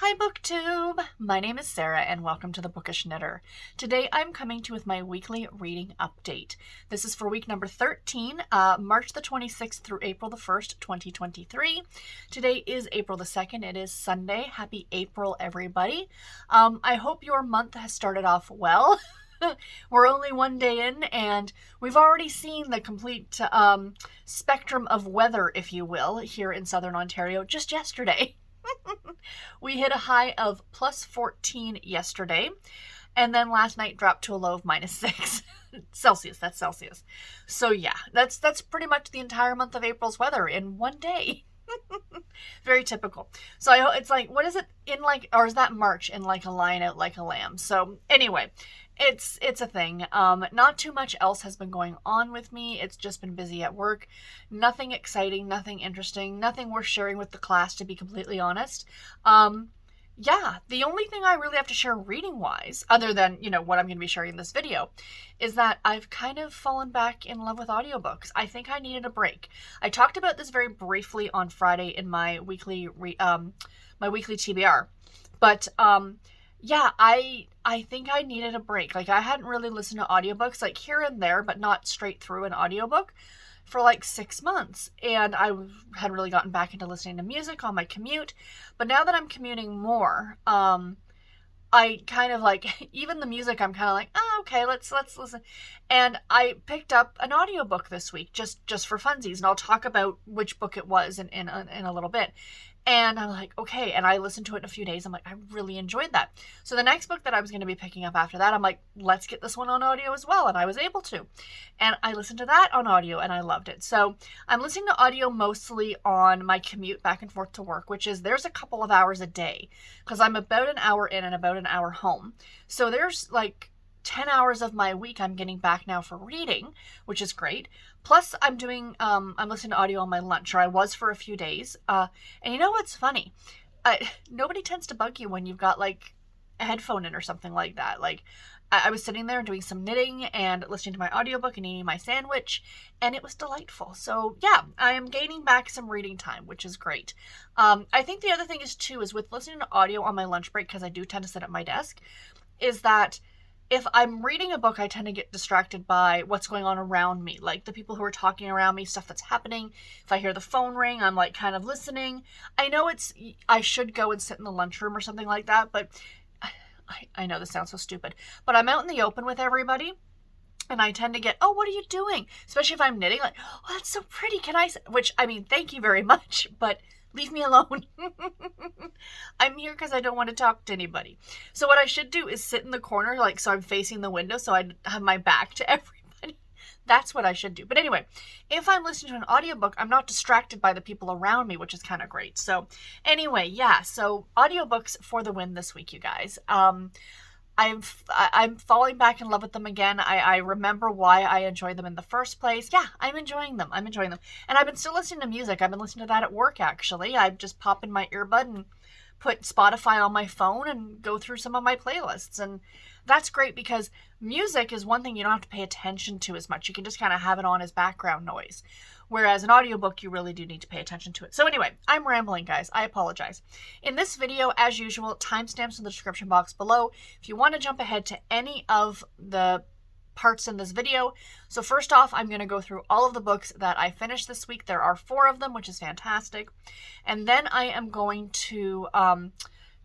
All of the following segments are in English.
Hi BookTube! My name is Sarah and welcome to the Bookish Knitter. Today I'm coming to you with my weekly reading update. This is for week number 13, March the 26th through April the 1st, 2023. Today is April the 2nd. It is Sunday. Happy April, everybody. I hope your month has started off well. We're only one day in and we've already seen the complete spectrum of weather, if you will, here in Southern Ontario just yesterday. We hit a high of plus 14 yesterday, and then last night dropped to a low of minus 6 Celsius. That's Celsius. So yeah, that's pretty much the entire month of April's weather in one day. Very typical. So I hope it's like, what is it in like, or is that March in like a lion out like a lamb? So anyway, it's a thing. Not too much else has been going on with me. It's just been busy at work. Nothing exciting, nothing interesting, nothing worth sharing with the class, to be completely honest. Yeah, the only thing I really have to share reading-wise, other than, you know, what I'm going to be sharing in this video, is that I've kind of fallen back in love with audiobooks. I think I needed a break. I talked about this very briefly on Friday in my weekly TBR, but yeah, I think I needed a break. Like, I hadn't really listened to audiobooks, like here and there, but not straight through an audiobook for like 6 months, and I had really gotten back into listening to music on my commute. But now that I'm commuting more, I kind of like, even the music, I'm kind of like, oh, okay, let's listen. And I picked up an audiobook this week just for funsies, and I'll talk about which book it was in a little bit. And I'm like, okay, and I listened to it in a few days. I'm like, I really enjoyed that. So the next book that I was going to be picking up after that, I'm like, let's get this one on audio as well. And I was able to. And I listened to that on audio and I loved it. So I'm listening to audio mostly on my commute back and forth to work, which is, there's a couple of hours a day because I'm about an hour in and about an hour home. So there's like 10 hours of my week I'm getting back now for reading, which is great. Plus I'm listening to audio on my lunch, or I was for a few days. And you know what's funny? Nobody tends to bug you when you've got like a headphone in or something like that. Like I was sitting there doing some knitting and listening to my audiobook and eating my sandwich, and it was delightful. So yeah, I am gaining back some reading time, which is great. I think the other thing is too, is with listening to audio on my lunch break, because I do tend to sit at my desk, is that if I'm reading a book, I tend to get distracted by what's going on around me, like the people who are talking around me, stuff that's happening. If I hear the phone ring, I'm like kind of listening. I know I should go and sit in the lunchroom or something like that, but I know this sounds so stupid, but I'm out in the open with everybody, and I tend to get, oh, what are you doing? Especially if I'm knitting, like, oh, that's so pretty. Which, I mean, thank you very much, but leave me alone. I'm here because I don't want to talk to anybody. So what I should do is sit in the corner, like, so I'm facing the window, so I have my back to everybody. That's what I should do. But anyway, if I'm listening to an audiobook, I'm not distracted by the people around me, which is kind of great. So anyway, yeah, so audiobooks for the win this week, you guys. I'm falling back in love with them again. I remember why I enjoyed them in the first place. Yeah, I'm enjoying them. And I've been still listening to music. I've been listening to that at work, actually. I just pop in my earbud and put Spotify on my phone and go through some of my playlists. And that's great because music is one thing you don't have to pay attention to as much. You can just kind of have it on as background noise. Whereas an audiobook, you really do need to pay attention to it. So anyway, I'm rambling, guys. I apologize. In this video, as usual, timestamps in the description box below if you want to jump ahead to any of the parts in this video. So first off, I'm going to go through all of the books that I finished this week. There are 4 of them, which is fantastic. And then I am going to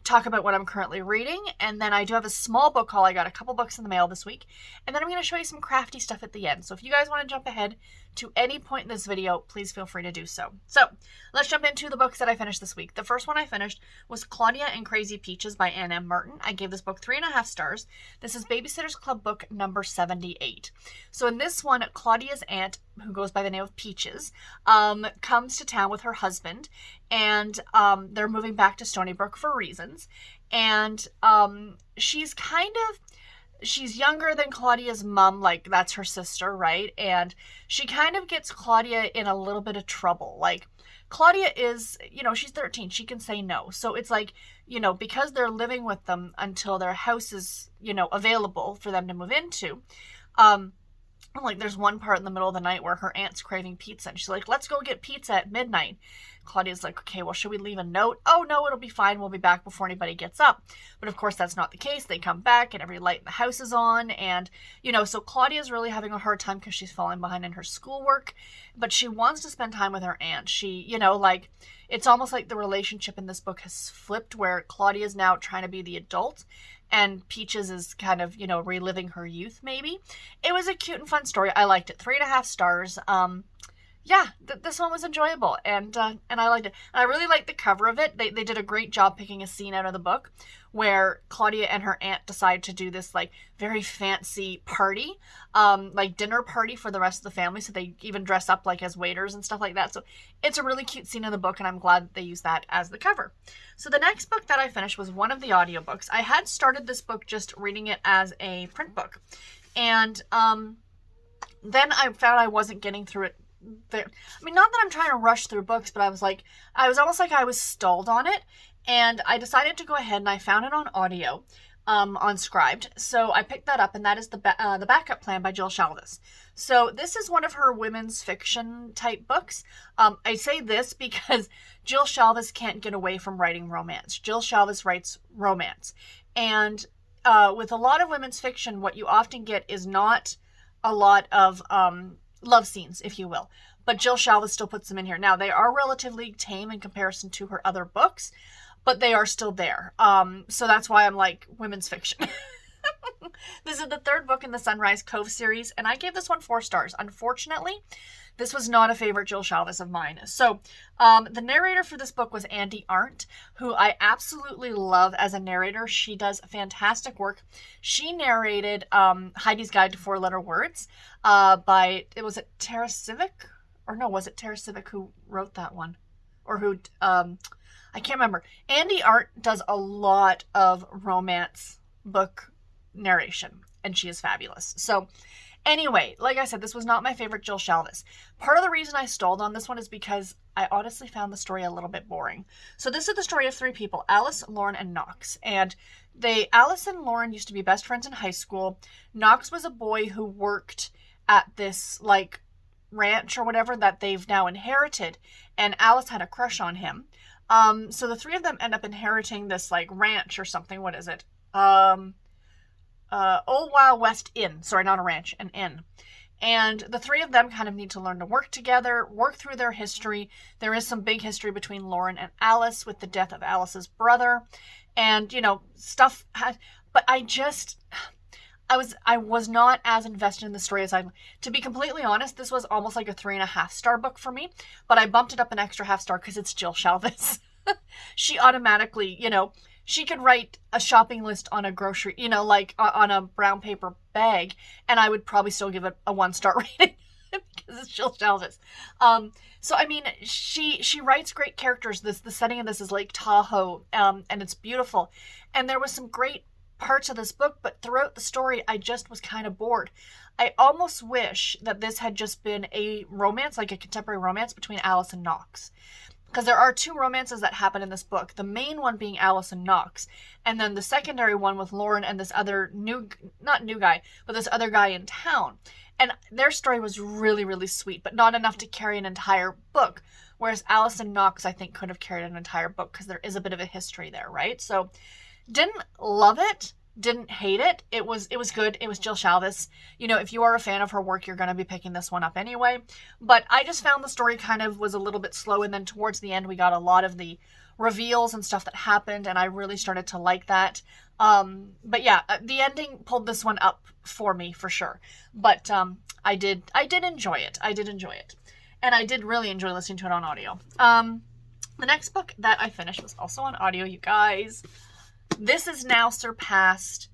talk about what I'm currently reading, and then I do have a small book haul. I got a couple books in the mail this week, and then I'm going to show you some crafty stuff at the end. So if you guys want to jump ahead to any point in this video, please feel free to do so. So let's jump into the books that I finished this week. The first one I finished was Claudia and Crazy Peaches by Ann M. Martin. I gave this book 3.5 stars. This is Babysitter's Club book number 78. So in this one, Claudia's aunt, who goes by the name of Peaches, comes to town with her husband, and they're moving back to Stony Brook for reasons. And she's younger than Claudia's mom, like that's her sister, right? And she kind of gets Claudia in a little bit of trouble. Like, Claudia is, she's 13, she can say no. So it's like, because they're living with them until their house is, available for them to move into, like there's one part in the middle of the night where her aunt's craving pizza, and she's like, let's go get pizza at midnight. Claudia's like, okay, well, should we leave a note? Oh, no, it'll be fine. We'll be back before anybody gets up. But of course, that's not the case. They come back and every light in the house is on. And, so Claudia's really having a hard time because she's falling behind in her schoolwork. But she wants to spend time with her aunt. She, it's almost like the relationship in this book has flipped where Claudia's now trying to be the adult and Peaches is kind of, reliving her youth, maybe. It was a cute and fun story. I liked it. 3.5 stars. This one was enjoyable, and I liked it. And I really liked the cover of it. They did a great job picking a scene out of the book where Claudia and her aunt decide to do this, like, very fancy party, like dinner party for the rest of the family. So they even dress up, like, as waiters and stuff like that. So it's a really cute scene in the book, and I'm glad that they used that as the cover. So the next book that I finished was one of the audiobooks. I had started this book just reading it as a print book. And then I found I wasn't getting through it there. I mean, not that I'm trying to rush through books, but I was almost like I was stalled on it, and I decided to go ahead and I found it on audio, on Scribed. So I picked that up, and that is the Backup Plan by Jill Shalvis. So this is one of her women's fiction type books. I say this because Jill Shalvis can't get away from writing romance. Jill Shalvis writes romance, and with a lot of women's fiction, what you often get is not a lot of love scenes, if you will. But Jill Shalvis still puts them in here. Now, they are relatively tame in comparison to her other books, but they are still there. So that's why I'm like, women's fiction. This is the third book in the Sunrise Cove series, and I gave this one 4 stars. Unfortunately, this was not a favorite Jill Shalvis of mine. So the narrator for this book was Andy Arndt, who I absolutely love as a narrator. She does fantastic work. She narrated Heidi's Guide to 4-Letter Words was it Tara Civic? Or no, was it Tara Civic who wrote that one? Or who, I can't remember. Andy Arndt does a lot of romance book narration, and she is fabulous. So anyway, like I said, this was not my favorite Jill Shalvis. Part of the reason I stalled on this one is because I honestly found the story a little bit boring. So this is the story of 3 people, Alice, Lauren, and Knox. And Alice and Lauren used to be best friends in high school. Knox was a boy who worked at this, like, ranch or whatever that they've now inherited, and Alice had a crush on him. So the 3 of them end up inheriting this, like, ranch or something. What is it? Old Wild West Inn. Sorry, not a ranch, an inn. And the 3 of them kind of need to learn to work together, work through their history. There is some big history between Lauren and Alice with the death of Alice's brother. And, stuff but I was not as invested in the story as to be completely honest, this was almost like a 3.5 star book for me, but I bumped it up an extra half star because it's Jill Shalvis. She automatically, she could write a shopping list on a grocery, like on a brown paper bag, and I would probably still give it a 1-star rating because it's Jill Shalvis. So I mean, she writes great characters. The setting of this is Lake Tahoe, and it's beautiful. And there was some great parts of this book, but throughout the story, I just was kind of bored. I almost wish that this had just been a romance, like a contemporary romance between Alice and Knox. Because there are 2 romances that happen in this book. The main one being Alice and Knox. And then the secondary one with Lauren and this other not new guy, but this other guy in town. And their story was really, really sweet, but not enough to carry an entire book. Whereas Alice and Knox, I think, could have carried an entire book because there is a bit of a history there, right? So, didn't love it. Didn't hate it. It was good. It was Jill Shalvis. If you are a fan of her work, you're going to be picking this one up anyway. But I just found the story kind of was a little bit slow. And then towards the end, we got a lot of the reveals and stuff that happened. And I really started to like that. But yeah, the ending pulled this one up for me for sure. But I did enjoy it. And I did really enjoy listening to it on audio. The next book that I finished was also on audio, you guys. This has now surpassed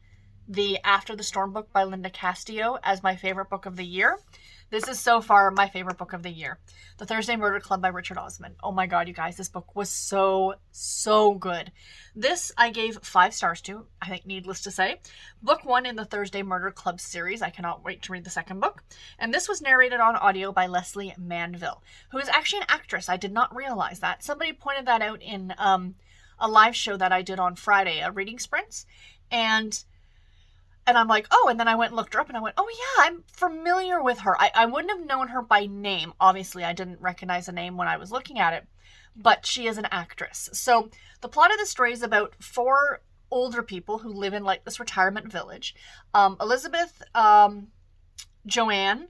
the After the Storm book by Linda Castillo as my favorite book of the year. This is so far my favorite book of the year. The Thursday Murder Club by Richard Osman. Oh my god, you guys, this book was so good. This I gave 5 stars to, I think needless to say. Book 1 in the Thursday Murder Club series. I cannot wait to read the second book. And this was narrated on audio by Leslie Manville, who is actually an actress. I did not realize that. Somebody pointed that out in a live show that I did on Friday, a reading sprints. And I'm like, oh, and then I went and looked her up and I went, oh yeah, I'm familiar with her. I wouldn't have known her by name. Obviously, I didn't recognize the name when I was looking at it. but she is an actress. So the plot of the story is about 4 older people who live in like this retirement village. Elizabeth, Joanne,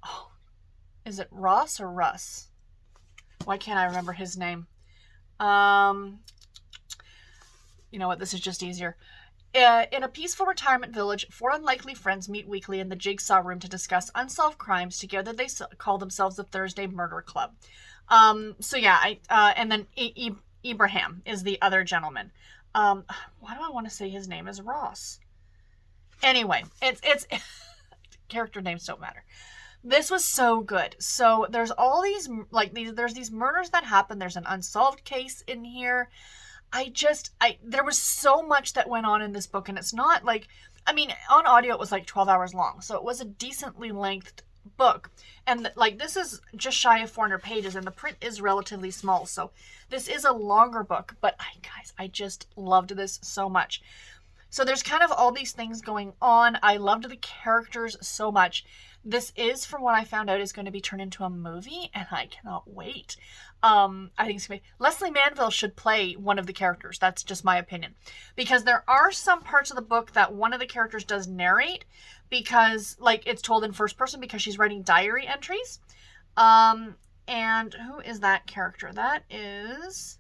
oh, is it Ross or Russ? Why can't I remember his name? You know what, this is just easier. In a peaceful retirement village, 4 unlikely friends meet weekly in the Jigsaw Room to discuss unsolved crimes. Together they call themselves the Thursday Murder Club. So yeah, and then Ibrahim is the other gentleman. Why do I want to say his name is Ross? Anyway, it's character names don't matter. This was so good. So there's all these, there's these murders that happen. There's an unsolved case in here. There was so much that went on in this book, and it's not like, I mean, on audio it was like 12 hours long, so it was a decently lengthed book. And this is just shy of 400 pages, and the print is relatively small, so this is a longer book, but guys, I just loved this so much. So there's kind of all these things going on. I loved the characters so much. This is, from what I found out, is going to be turned into a movie, and I cannot wait. I think it's going to be... Leslie Manville should play one of the characters. That's just my opinion. Because there are some parts of the book that one of the characters does narrate, because, it's told in first person because she's writing diary entries. And who is that character? That is...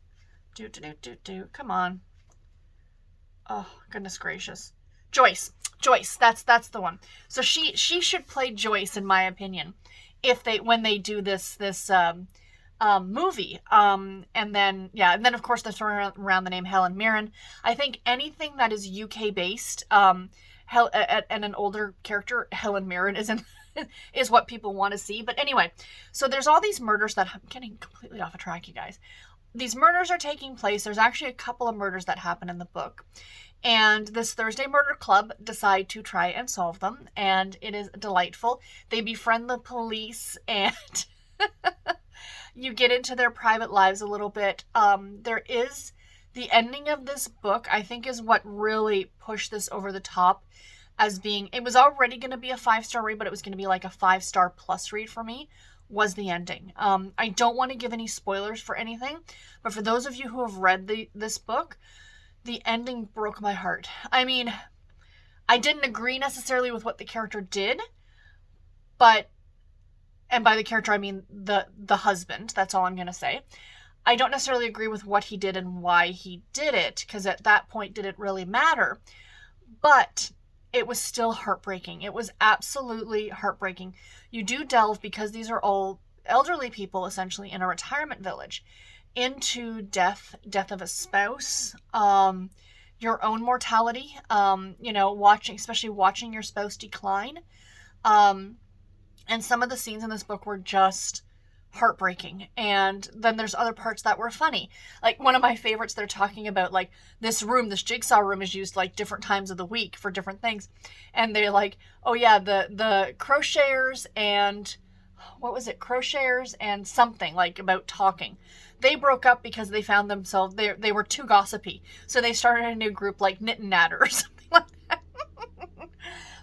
Come on. Oh, goodness gracious. Joyce, that's the one. So she should play Joyce, in my opinion, when they do this movie. And then of course they're throwing around the name Helen Mirren. I think anything that is UK based, and an older character, Helen Mirren, is what people want to see. But anyway, so there's all these murders that I'm getting completely off a track, you guys. These murders are taking place. There's actually a couple of murders that happen in the book. And this Thursday Murder Club decide to try and solve them. And it is delightful. They befriend the police, and you get into their private lives a little bit. There is the ending of this book, I think, is what really pushed this over the top as being, it was already going to be a 5-star read, but it was going to be like a 5-star plus read for me, was the ending. I don't want to give any spoilers for anything, but for those of you who have read this book, the ending broke my heart. I mean, I didn't agree necessarily with what the character did, but, and by the character I mean the husband, that's all I'm going to say. I don't necessarily agree with what he did and why he did it, because at that point did it really matter, but it was still heartbreaking. It was absolutely heartbreaking. You do delve, because these are all elderly people essentially in a retirement village, into death of a spouse, your own mortality, especially watching your spouse decline. And some of the scenes in this book were just heartbreaking. And then there's other parts that were funny. Like, one of my favorites, they're talking about, like, this Jigsaw room is used, like, different times of the week for different things. And they're like, oh yeah, the crocheters and, what was it? Crocheters and something, like, about talking. They broke up because they found themselves, they were too gossipy. So they started a new group, like Knit and Natter or something like that.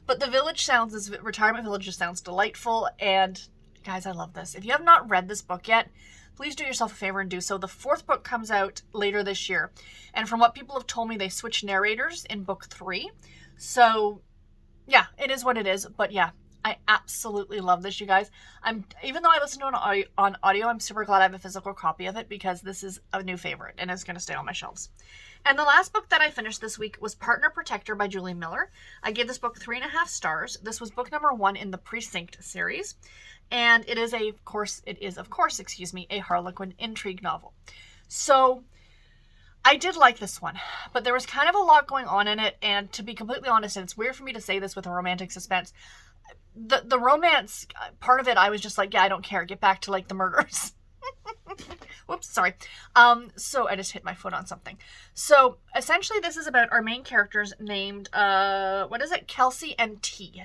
But the this retirement village just sounds delightful. And guys, I love this. If you have not read this book yet, please do yourself a favor and do so. The 4th book comes out later this year. And from what people have told me, they switch narrators in book 3. So yeah, it is what it is. But yeah, I absolutely love this, you guys. Even though I listen to it on audio, I'm super glad I have a physical copy of it, because this is a new favorite and it's going to stay on my shelves. And the last book that I finished this week was Partner Protector by Julie Miller. I gave this book 3.5 stars. This was book number 1 in the Precinct series. And it is, of course, a Harlequin intrigue novel. So I did like this one, but there was kind of a lot going on in it. And to be completely honest, and it's weird for me to say this with a romantic suspense, the romance part of it, I was just like, yeah, I don't care. Get back to, like, the murders. Whoops, sorry. So I just hit my foot on something. So essentially this is about our main characters named, Kelsey and T.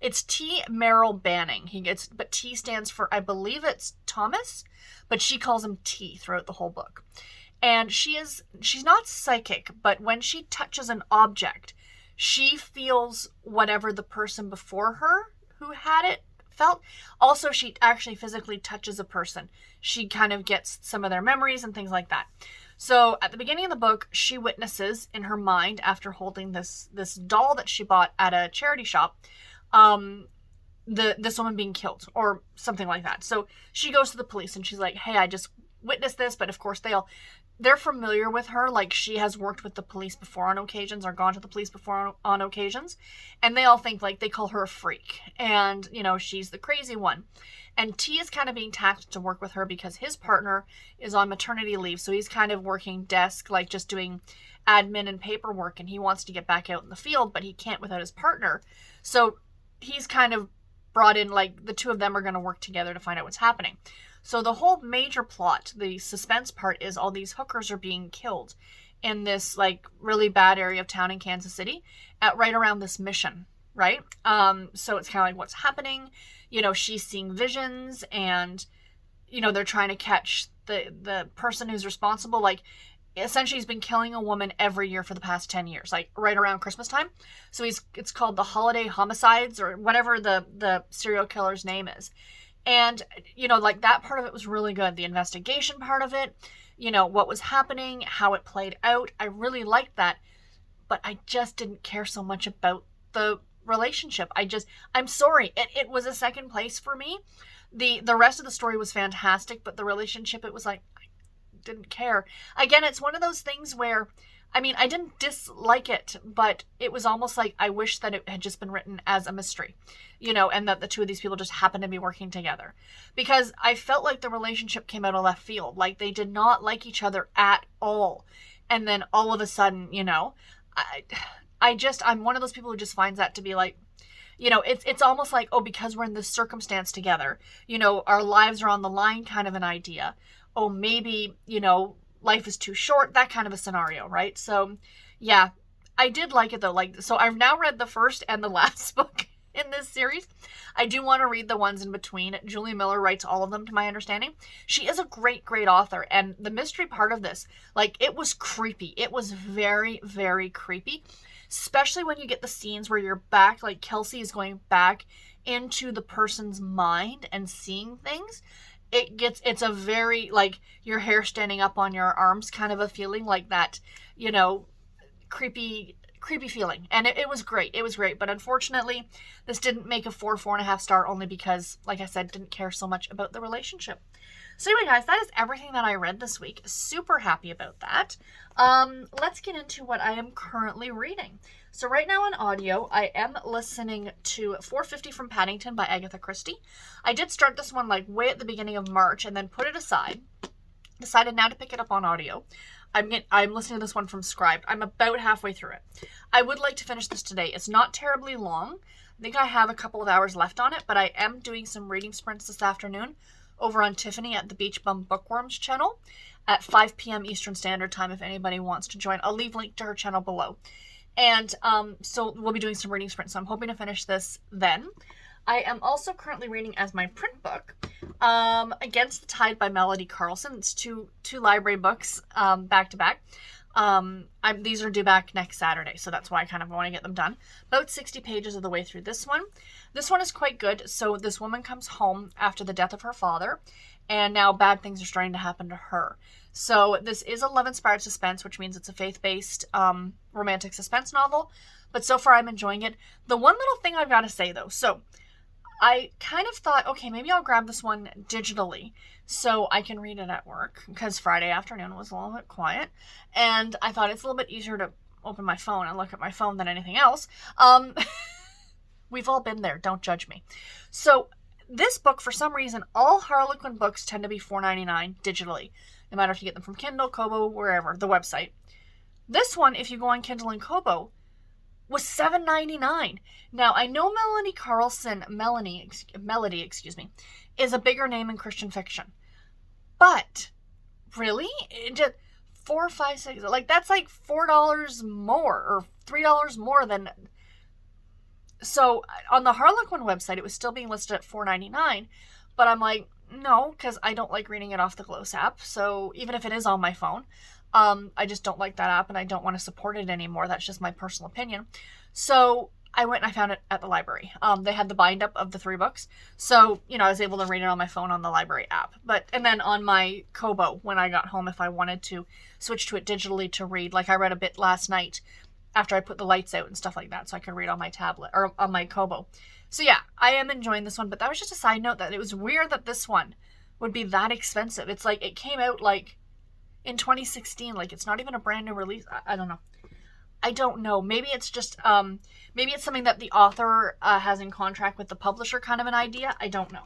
It's T. Merrill Banning. But T stands for, I believe it's Thomas, but she calls him T throughout the whole book. And she's not psychic, but when she touches an object, she feels whatever the person before her who had it felt. Also, she actually physically touches a person. She kind of gets some of their memories and things like that. So at the beginning of the book, she witnesses in her mind, after holding this doll that she bought at a charity shop, this woman being killed or something like that. So she goes to the police and she's like, hey, I just witnessed this. But of course they're familiar with her. Like, she has worked with the police before on occasions or gone to the police before on occasions. And they all think, like, they call her a freak. And, you know, she's the crazy one. And T is kind of being tasked to work with her because his partner is on maternity leave. So he's kind of working desk, like just doing admin and paperwork. And he wants to get back out in the field, but he can't without his partner. So he's kind of brought in, like, the two of them are going to work together to find out what's happening. So the whole major plot, the suspense part, is all these hookers are being killed in this, like, really bad area of town in Kansas City at right around this mission, right? So it's kind of like, what's happening? You know, she's seeing visions and, you know, they're trying to catch the person who's responsible. Like, essentially he's been killing a woman every year for the past 10 years, like right around Christmas time. So it's called the Holiday Homicides or whatever the serial killer's name is. And, you know, like, that part of it was really good. The investigation part of it, you know, what was happening, how it played out. I really liked that. But I just didn't care so much about the relationship. I'm sorry. It was a second place for me. The rest of the story was fantastic, but the relationship, it was like, I didn't care. Again, it's one of those things where, I mean, I didn't dislike it, but it was almost like I wish that it had just been written as a mystery, you know, and that the two of these people just happened to be working together. Because I felt like the relationship came out of left field. Like, they did not like each other at all. And then all of a sudden, you know, I'm one of those people who just finds that to be like, you know, it's almost like, oh, because we're in this circumstance together, you know, our lives are on the line kind of an idea. Oh, maybe, you know, life is too short, that kind of a scenario, right? So, yeah, I did like it though. Like, so I've now read the first and the last book in this series. I do want to read the ones in between. Julie Miller writes all of them, to my understanding. She is a great, great author. And the mystery part of this, like, it was creepy. It was very, very creepy. Especially when you get the scenes where you're back, like Kelsey is going back into the person's mind and seeing things. It's a very, like, your hair standing up on your arms kind of a feeling, like that, you know, creepy feeling. And it was great. It was great. But unfortunately, this didn't make a 4.5 star, only because, like I said, didn't care so much about the relationship. So anyway, guys, that is everything that I read this week. Super happy about that. Let's get into what I am currently reading. So right now on audio, I am listening to 450 from Paddington by Agatha Christie. I did start this one like way at the beginning of March and then put it aside. Decided now to pick it up on audio. I'm listening to this one from Scribd. I'm about halfway through it. I would like to finish this today. It's not terribly long. I think I have a couple of hours left on it, but I am doing some reading sprints this afternoon over on Tiffany at the Beach Bum Bookworms channel at 5 p.m. Eastern Standard Time if anybody wants to join. I'll leave a link to her channel below. And so we'll be doing some reading sprints, so I'm hoping to finish this then. I am also currently reading as my print book, Against the Tide by Melody Carlson. It's two library books back to back. These are due back next Saturday, so that's why I kind of want to get them done. About 60 pages of the way through this one. This one is quite good. So this woman comes home after the death of her father, and now bad things are starting to happen to her. So this is a love-inspired suspense, which means it's a faith-based romantic suspense novel. But so far, I'm enjoying it. The one little thing I've got to say, though, so I kind of thought, okay, maybe I'll grab this one digitally so I can read it at work, because Friday afternoon was a little bit quiet, and I thought it's a little bit easier to open my phone and look at my phone than anything else. We've all been there. Don't judge me. So this book, for some reason, all Harlequin books tend to be $4.99 digitally, no matter if you get them from Kindle, Kobo, wherever, the website. This one, if you go on Kindle and Kobo, was $7.99. Now, I know Melody, is a bigger name in Christian fiction. But, really? Just $4, $5, $6, like, that's like $4 more, or $3 more than... So, on the Harlequin website, it was still being listed at $4.99, but I'm like, no, because I don't like reading it off the Gloss app, so even if it is on my phone, I just don't like that app, and I don't want to support it anymore. That's just my personal opinion. So I went and I found it at the library. They had the bind up of the 3 books. So, I was able to read it on my phone on the library app. And then on my Kobo, when I got home, if I wanted to switch to it digitally to read, like I read a bit last night after I put the lights out and stuff like that, so I could read on my tablet or on my Kobo. So yeah, I am enjoying this one, but that was just a side note that it was weird that this one would be that expensive. It's like it came out like in 2016, like it's not even a brand new release. I don't know. I don't know. Maybe it's just, maybe it's something that the author has in contract with the publisher, kind of an idea. I don't know.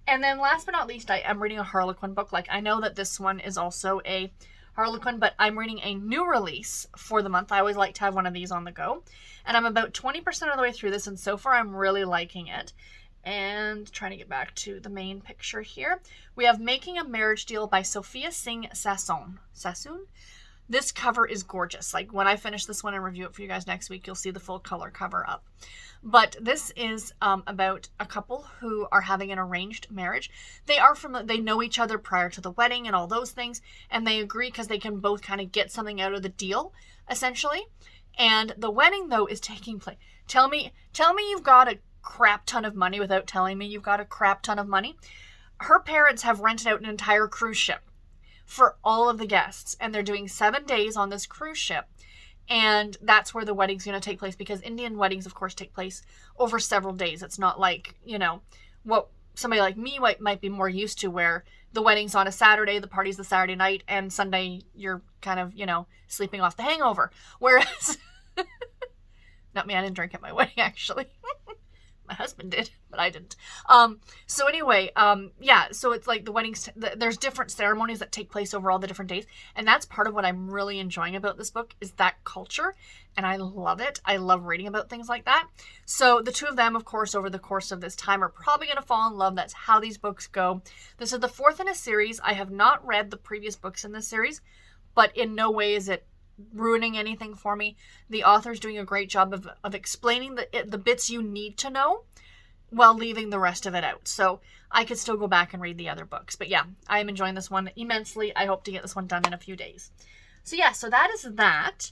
And then last but not least, I am reading a Harlequin book. Like, I know that this one is also a Harlequin, but I'm reading a new release for the month. I always like to have one of these on the go. And I'm about 20% of the way through this, and so far I'm really liking it. And trying to get back to the main picture here. We have Making a Marriage Deal by Sophia Singh Sassoon. Sassoon? This cover is gorgeous. Like, when I finish this one and review it for you guys next week, you'll see the full color cover up. But this is about a couple who are having an arranged marriage. They know each other prior to the wedding and all those things, and they agree because they can both kind of get something out of the deal, essentially. And the wedding, though, is taking place. Tell me you've got a crap ton of money without telling me you've got a crap ton of money. Her parents have rented out an entire cruise ship for all of the guests, and they're doing 7 days on this cruise ship, and that's where the wedding's going to take place, because Indian weddings, of course, take place over several days. It's not like, what somebody like me might be more used to, where the wedding's on a Saturday, the party's the Saturday night, and Sunday you're kind of, sleeping off the hangover. Whereas, not me, I didn't drink at my wedding, actually. My husband did, but I didn't. So anyway, so it's like the weddings, there's different ceremonies that take place over all the different days. And that's part of what I'm really enjoying about this book, is that culture. And I love it. I love reading about things like that. So the two of them, of course, over the course of this time are probably going to fall in love. That's how these books go. This is the 4th in a series. I have not read the previous books in this series, but in no way is it ruining anything for me. The author's doing a great job of explaining the bits you need to know while leaving the rest of it out. So I could still go back and read the other books. But yeah, I am enjoying this one immensely. I hope to get this one done in a few days. So yeah, so that is that.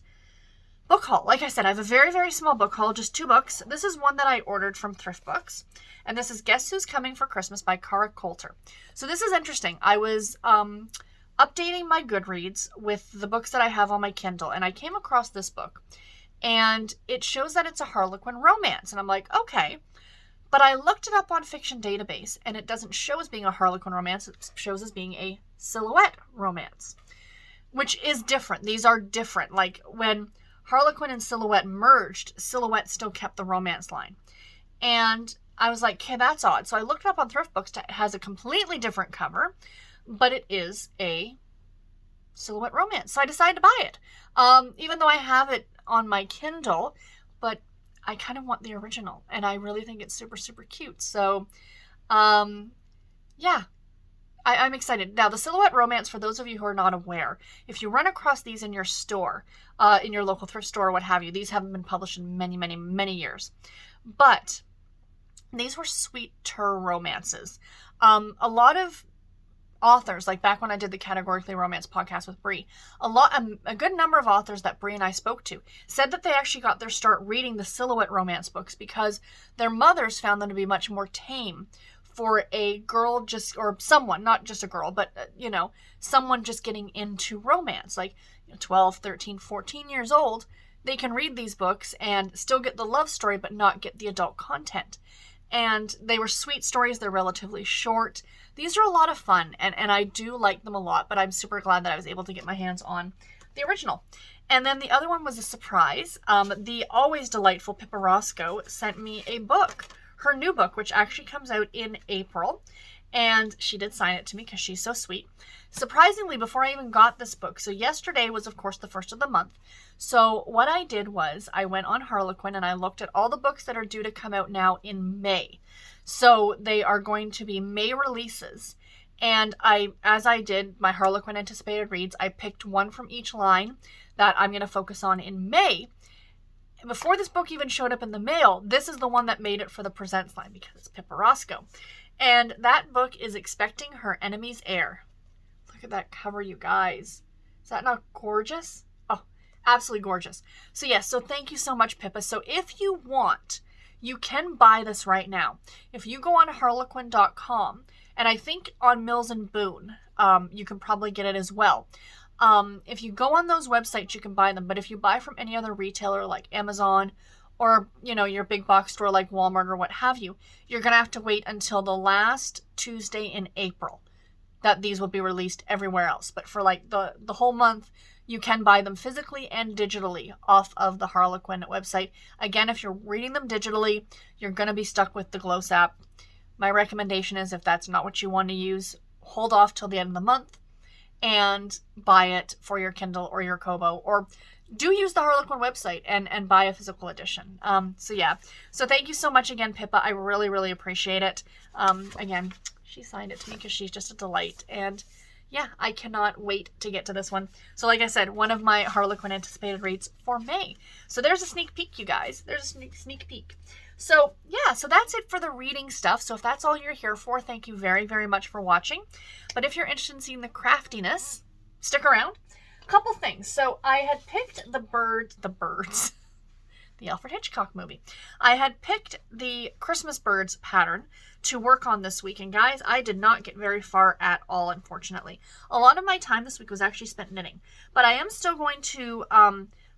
Book haul. Like I said, I have a very, very small book haul, just 2 books. This is one that I ordered from Thrift Books. And this is Guess Who's Coming for Christmas by Cara Coulter. So this is interesting. I was updating my Goodreads with the books that I have on my Kindle, and I came across this book, and it shows that it's a Harlequin romance, and I'm like, okay, but I looked it up on Fiction Database, and it doesn't show as being a Harlequin romance. It shows as being a silhouette romance, which is different. These are different. Like, when Harlequin and Silhouette merged, Silhouette still kept the romance line, and I was like, okay, that's odd. So I looked it up on Thrift Books. It has a completely different cover, but it is a silhouette romance. So I decided to buy it. Even though I have it on my Kindle, but I kind of want the original, and I really think it's super, super cute. So, yeah, I'm excited. Now, the silhouette romance, for those of you who are not aware, if you run across these in your store, in your local thrift store or what have you, these haven't been published in many, many, many years. But these were sweeter romances. A lot of authors, like back when I did the Categorically Romance podcast with Bree, a good number of authors that Bree and I spoke to said that they actually got their start reading the silhouette romance books because their mothers found them to be much more tame for a girl, or someone, not just a girl, but someone just getting into romance, like 12, 13, 14 years old. They can read these books and still get the love story, but not get the adult content. And they were sweet stories. They're relatively short. These are a lot of fun, and I do like them a lot, but I'm super glad that I was able to get my hands on the original. And then the other one was a surprise. The always delightful Pippa Roscoe sent me a book, her new book, which actually comes out in April, and she did sign it to me because she's so sweet. Surprisingly, before I even got this book, so yesterday was, of course, the first of the month. So what I did was I went on Harlequin and I looked at all the books that are due to come out now in May. So they are going to be May releases. And as I did my Harlequin anticipated reads, I picked one from each line that I'm going to focus on in May. Before this book even showed up in the mail, this is the one that made it for the Presents line because it's Pippa Roscoe. And that book is Expecting Her Enemy's Heir. Look at that cover, you guys. Is that not gorgeous? Oh, Absolutely gorgeous. So yes, so thank you so much, Pippa. So if you want, you can buy this right now. If you go on harlequin.com, and I think on Mills and Boone, you can probably get it as well. If you go on those websites, you can buy them. But if you buy from any other retailer like Amazon or, you know, your big box store like Walmart or what have you, you're going to have to wait until the last Tuesday in April that these will be released everywhere else. But for like the whole month, you can buy them physically and digitally off of the Harlequin website. Again, if you're reading them digitally, you're going to be stuck with the Gloss app. My recommendation is, if that's not what you want to use, hold off till the end of the month and buy it for your Kindle or your Kobo, or do use the Harlequin website and buy a physical edition. So yeah, so thank you so much again, Pippa. I really, really appreciate it. Again, she signed it to me because she's just a delight. And yeah, I cannot wait to get to this one. So like I said, one of my Harlequin anticipated reads for May. So there's a sneak peek, you guys. There's a sneak peek. So yeah, so that's it for the reading stuff. So if that's all you're here for, thank you very, very much for watching. But if you're interested in seeing the craftiness, stick around. A couple things. So I had picked the birds, the Alfred Hitchcock movie. I had picked the Christmas birds pattern to work on this week. And guys, I did not get very far at all, unfortunately. A lot of my time this week was actually spent knitting. But I am still going to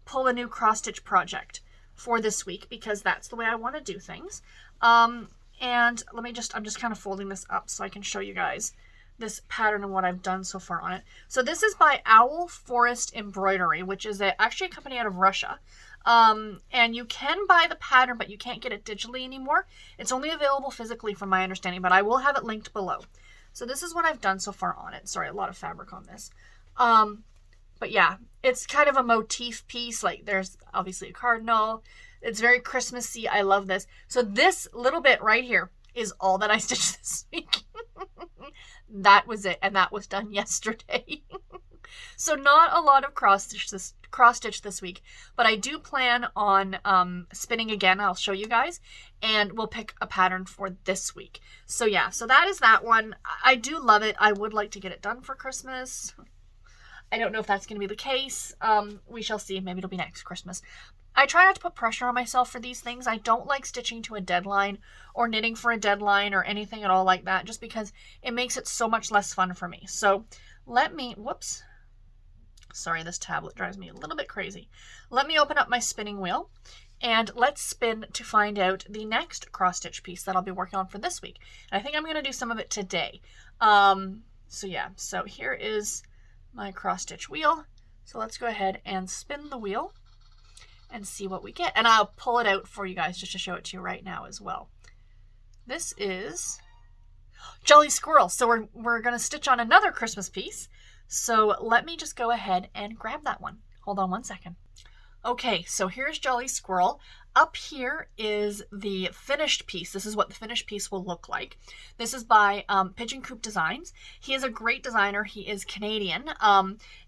pull a new cross-stitch project for this week because that's the way I want to do things. And I'm just kind of folding this up so I can show you guys this pattern and what I've done so far on it. So this is by Owl Forest Embroidery, which is actually a company out of Russia. And you can buy the pattern, but you can't get it digitally anymore. It's only available physically from my understanding, but I will have it linked below. So this is what I've done so far on it. Sorry, a lot of fabric on this. But yeah, it's kind of a motif piece. Like there's obviously a cardinal. It's very Christmassy. I love this. So this little bit right here is all that I stitched this week. That was it. And that was done yesterday. So not a lot of cross stitch this week, but I do plan on spinning again. I'll show you guys, and we'll pick a pattern for this week. So yeah, so that is that one. I do love it. I would like to get it done for Christmas. I don't know if that's going to be the case. We shall see. Maybe it'll be next Christmas. I try not to put pressure on myself for these things. I don't like stitching to a deadline or knitting for a deadline or anything at all like that, just because it makes it so much less fun for me. So let me, whoops. Sorry, this tablet drives me a little bit crazy. Let me open up my spinning wheel and let's spin to find out the next cross stitch piece that I'll be working on for this week. And I think I'm going to do some of it today. So yeah, so here is my cross stitch wheel. So let's go ahead and spin the wheel and see what we get. And I'll pull it out for you guys just to show it to you right now as well. This is Jolly Squirrel. So we're going to stitch on another Christmas piece. So let me just go ahead and grab that one. Hold on one second. Okay, so here's Jolly Squirrel. Up here is the finished piece. This is what the finished piece will look like. This is by Pigeon Coop Designs. He is a great designer. He is Canadian,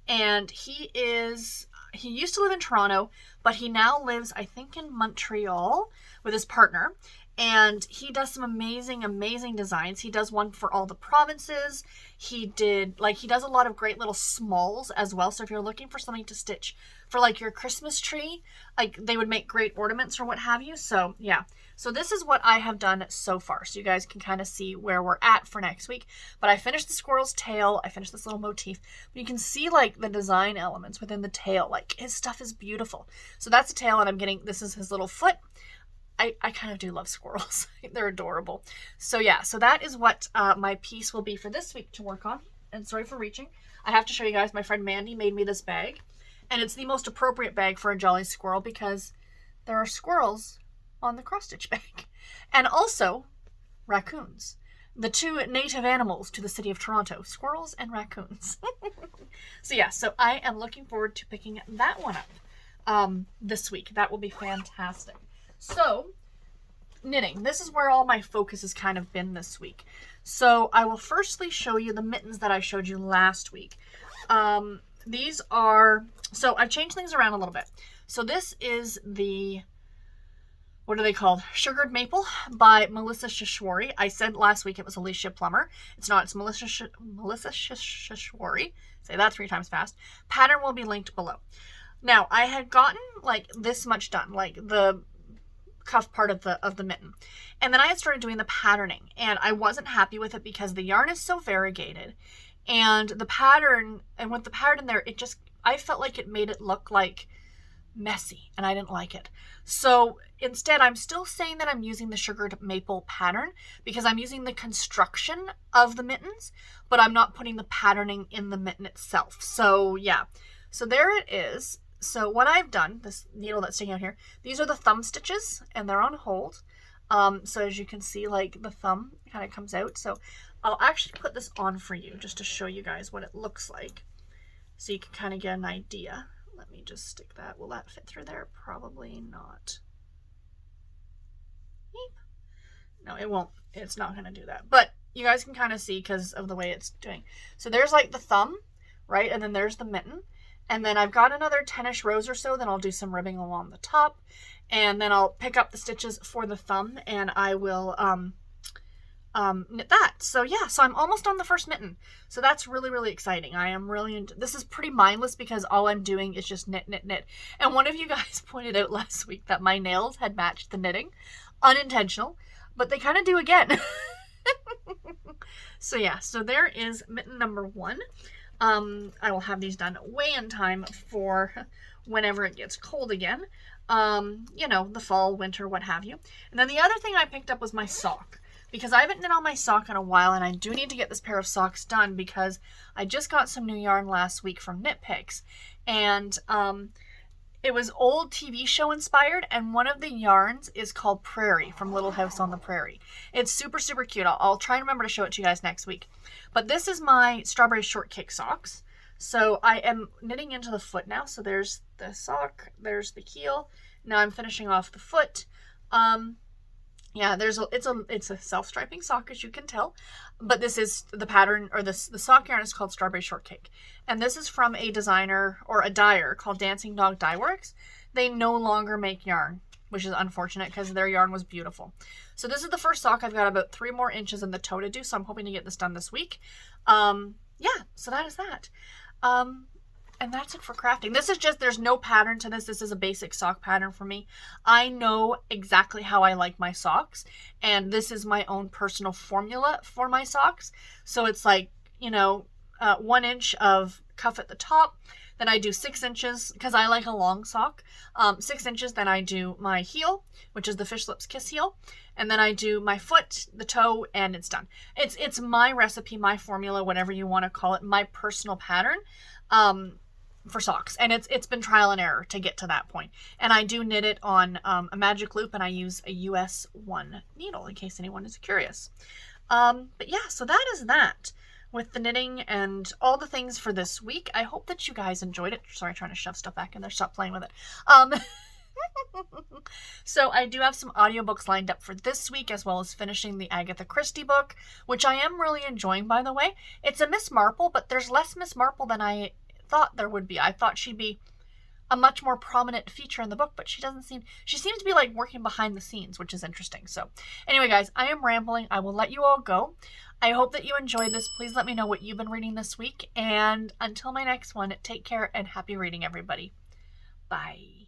and he used to live in Toronto, but he now lives, I think, in Montreal with his partner. And he does some amazing, amazing designs. He does one for all the provinces. He does a lot of great little smalls as well. So if you're looking for something to stitch for like your Christmas tree, like they would make great ornaments or what have you. So yeah, so this is what I have done so far. So you guys can kind of see where we're at for next week. But I finished the squirrel's tail. I finished this little motif. But you can see like the design elements within the tail. Like his stuff is beautiful. So that's the tail, and this is his little foot. I kind of do love squirrels. They're adorable. So yeah, so that is what my piece will be for this week to work on. And sorry for reaching. I have to show you guys, my friend Mandy made me this bag. And it's the most appropriate bag for a Jolly Squirrel because there are squirrels on the cross-stitch bag. And also raccoons. The two native animals to the city of Toronto, squirrels and raccoons. So yeah, so I am looking forward to picking that one up this week. That will be fantastic. So, knitting. This is where all my focus has kind of been this week. So, I will firstly show you the mittens that I showed you last week. These are, so I've changed things around a little bit. So, this is the, what are they called? Sugared Maple by Melissa Shishwari. I said last week it was Alicia Plummer. It's not, it's Melissa Shishwari. Say that 3 times fast. Pattern will be linked below. Now, I had gotten like this much done, like the cuff part of the mitten. And then I had started doing the patterning, and I wasn't happy with it because the yarn is so variegated, and the pattern, and with the pattern there, it just, I felt like it made it look like messy, and I didn't like it. So instead, I'm still saying that I'm using the sugared maple pattern because I'm using the construction of the mittens, but I'm not putting the patterning in the mitten itself. So yeah, so there it is. So what I've done, this needle that's sticking out here, these are the thumb stitches, and they're on hold. So as you can see, like the thumb kind of comes out. So I'll actually put this on for you just to show you guys what it looks like, so you can kind of get an idea. Let me just stick that. Will that fit through there? Probably not. No, it won't. It's not going to do that. But you guys can kind of see because of the way it's doing. So there's like the thumb, right? And then there's the mitten. And then I've got another 10-ish rows or so. Then I'll do some ribbing along the top. And then I'll pick up the stitches for the thumb, and I will knit that. So yeah, so I'm almost on the first mitten. So that's really, really exciting. I am really this is pretty mindless because all I'm doing is just knit, knit, knit. And one of you guys pointed out last week that my nails had matched the knitting. Unintentional, but they kind of do again. So yeah, so there is mitten number 1. I will have these done way in time for whenever it gets cold again. You know, the fall, winter, what have you. And then the other thing I picked up was my sock, because I haven't knit on my sock in a while, and I do need to get this pair of socks done because I just got some new yarn last week from Knit Picks, and it was old TV show inspired, and one of the yarns is called Prairie from Little House on the Prairie. It's super, super cute. I'll try and remember to show it to you guys next week. But this is my strawberry shortcake socks. So I am knitting into the foot now. So there's the sock, there's the heel. Now I'm finishing off the foot. Yeah, it's a self-striping sock, as you can tell, but this is the pattern, or the sock yarn is called Strawberry Shortcake, and this is from a designer or a dyer called Dancing Dog Dye Works. They no longer make yarn, which is unfortunate because their yarn was beautiful. So this is the first sock. I've got about 3 more inches in the toe to do, so I'm hoping to get this done this week. Yeah, so that is that. And that's it for crafting. This is just, there's no pattern to this. This is a basic sock pattern for me. I know exactly how I like my socks, and this is my own personal formula for my socks. So it's like, you know, 1 inch of cuff at the top. Then I do 6 inches because I like a long sock. 6 inches. Then I do my heel, which is the Fish Lips Kiss heel. And then I do my foot, the toe, and it's done. It's my recipe, my formula, whatever you want to call it, my personal pattern. For socks, and it's been trial and error to get to that point. And I do knit it on a magic loop, and I use a US 1 needle in case anyone is curious. But yeah, so that is that with the knitting and all the things for this week. I hope that you guys enjoyed it. Sorry, trying to shove stuff back in there. Stop playing with it. So I do have some audiobooks lined up for this week, as well as finishing the Agatha Christie book, which I am really enjoying, by the way. It's a Miss Marple, but there's less Miss Marple than I thought there would be. I thought she'd be a much more prominent feature in the book, but she seems to be like working behind the scenes, which is interesting. So anyway, guys, I am rambling. I will let you all go. I hope that you enjoyed this. Please let me know what you've been reading this week. And until my next one, take care and happy reading, everybody. Bye.